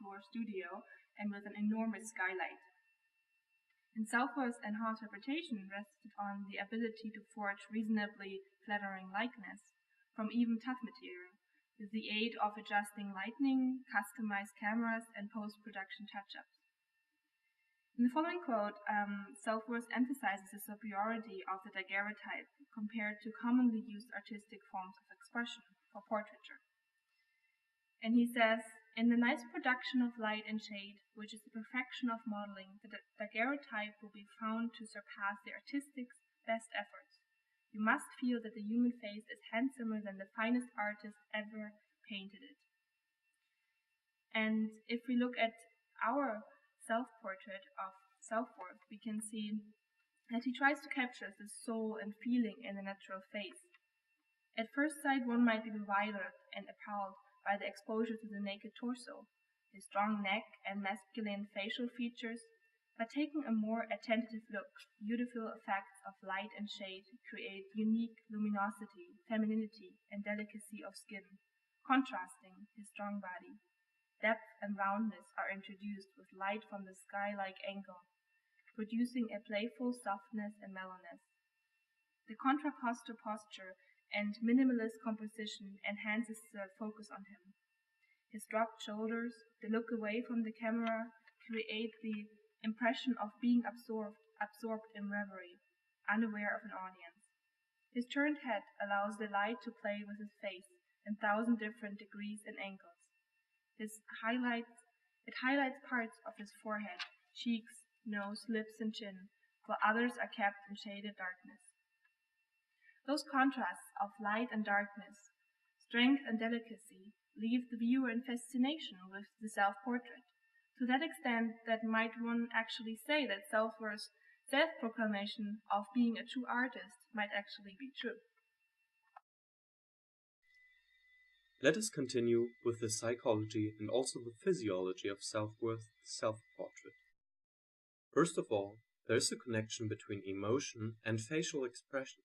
top-floor studio and with an enormous skylight. And Southworth's enhanced reputation rested on the ability to forge reasonably flattering likeness from even tough material, with the aid of adjusting lighting, customized cameras, and post-production touch-ups. In the following quote, Southworth emphasizes the superiority of the daguerreotype compared to commonly used artistic forms of expression for portraiture. And he says, in the nice production of light and shade, which is the perfection of modeling, the daguerreotype will be found to surpass the artistic's best efforts. You must feel that the human face is handsomer than the finest artist ever painted it. And if we look at our self-portrait of Southworth, we can see that he tries to capture the soul and feeling in the natural face. At first sight, one might be bewildered and appalled by the exposure to the naked torso, his strong neck and masculine facial features, but taking a more attentive look, beautiful effects of light and shade create unique luminosity, femininity, and delicacy of skin, contrasting his strong body. Depth and roundness are introduced with light from the sky-like angle, producing a playful softness and mellowness. The contraposture posture and minimalist composition enhances the focus on him. His dropped shoulders, the look away from the camera, create the impression of being absorbed in reverie, unaware of an audience. His turned head allows the light to play with his face in 1,000 different degrees and angles. It highlights parts of his forehead, cheeks, nose, lips, and chin, while others are kept in shaded darkness. Those contrasts of light and darkness, strength and delicacy, leave the viewer in fascination with the self-portrait, to that extent that might one actually say that Southworth's self-proclamation of being a true artist might actually be true. Let us continue with the psychology and also the physiology of Southworth's self-portrait. First of all, there is a connection between emotion and facial expression.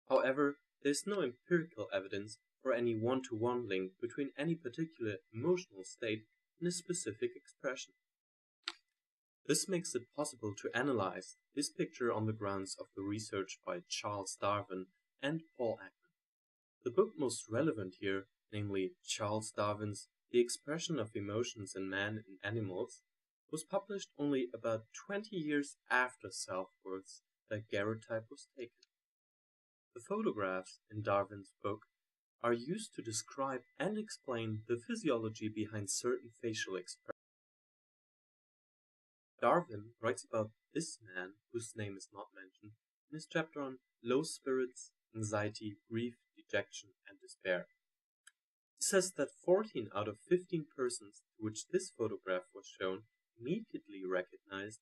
However, there is no empirical evidence for any one-to-one link between any particular emotional state and a specific expression. This makes it possible to analyze this picture on the grounds of the research by Charles Darwin and Paul Ekman. The book most relevant here, namely Charles Darwin's The Expression of Emotions in Man and Animals, was published only about 20 years after Southworth's daguerreotype was taken. The photographs in Darwin's book are used to describe and explain the physiology behind certain facial expressions. Darwin writes about this man, whose name is not mentioned, in his chapter on low spirits, anxiety, grief, dejection, and despair. He says that 14 out of 15 persons to which this photograph was shown immediately recognized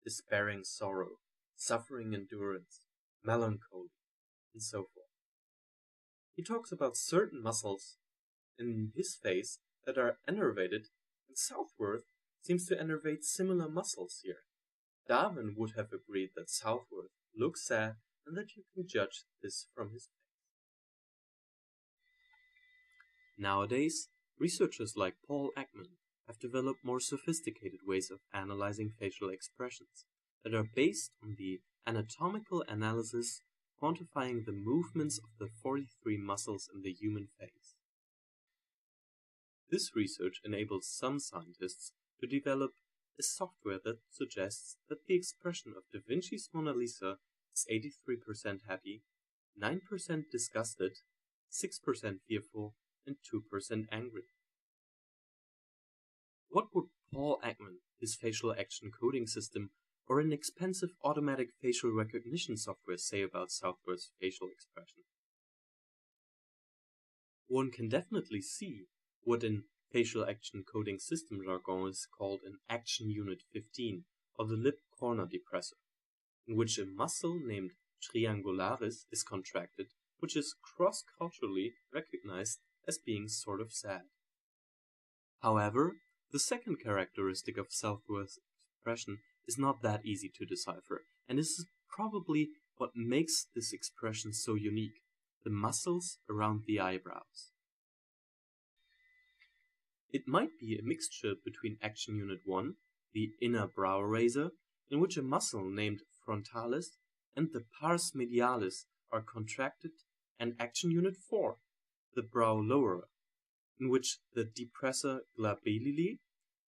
despairing sorrow, suffering endurance, melancholy, and so forth. He talks about certain muscles in his face that are enervated, and Southworth seems to enervate similar muscles here. Darwin would have agreed that Southworth looks sad and that you can judge this from his face. Nowadays, researchers like Paul Ekman have developed more sophisticated ways of analyzing facial expressions that are based on the anatomical analysis quantifying the movements of the 43 muscles in the human face. This research enables some scientists to develop a software that suggests that the expression of Da Vinci's Mona Lisa is 83% happy, 9% disgusted, 6% fearful, and 2% angry. What would Paul Ekman, his facial action coding system, or an expensive automatic facial recognition software say about Southworth's facial expression? One can definitely see what in facial action coding system jargon is called an action unit 15 of the lip corner depressor, in which a muscle named triangularis is contracted, which is cross-culturally recognized as being sort of sad. However, the second characteristic of Southworth's expression is not that easy to decipher, and this is probably what makes this expression so unique: the muscles around the eyebrows. It might be a mixture between Action Unit 1, the inner brow raiser, in which a muscle named frontalis and the pars medialis are contracted, and Action Unit 4, the brow lowerer, in which the depressor glabellii,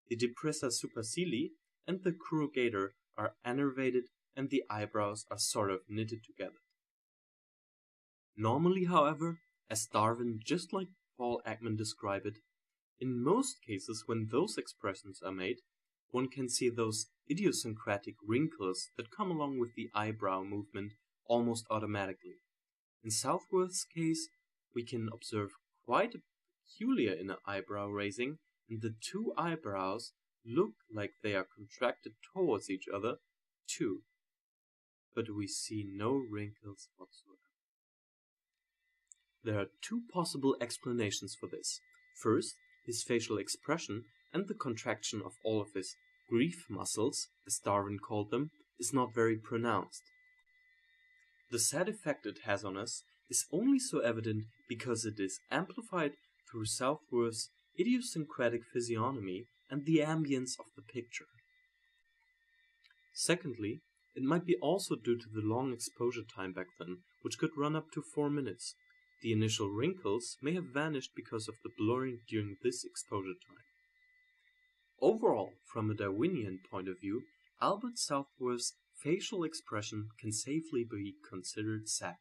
the depressor supercilii, and the corrugator are innervated and the eyebrows are sort of knitted together. Normally, however, as Darwin just like Paul Ekman described it, in most cases when those expressions are made, one can see those idiosyncratic wrinkles that come along with the eyebrow movement almost automatically. In Southworth's case, we can observe quite a peculiar inner eyebrow raising, and the two eyebrows look like they are contracted towards each other, too. But we see no wrinkles whatsoever. There are two possible explanations for this. First, his facial expression and the contraction of all of his grief muscles, as Darwin called them, is not very pronounced. The sad effect it has on us is only so evident because it is amplified through Southworth's idiosyncratic physiognomy and the ambience of the picture. Secondly, it might be also due to the long exposure time back then, which could run up to 4 minutes. The initial wrinkles may have vanished because of the blurring during this exposure time. Overall, from a Darwinian point of view, Albert Southworth's facial expression can safely be considered sad.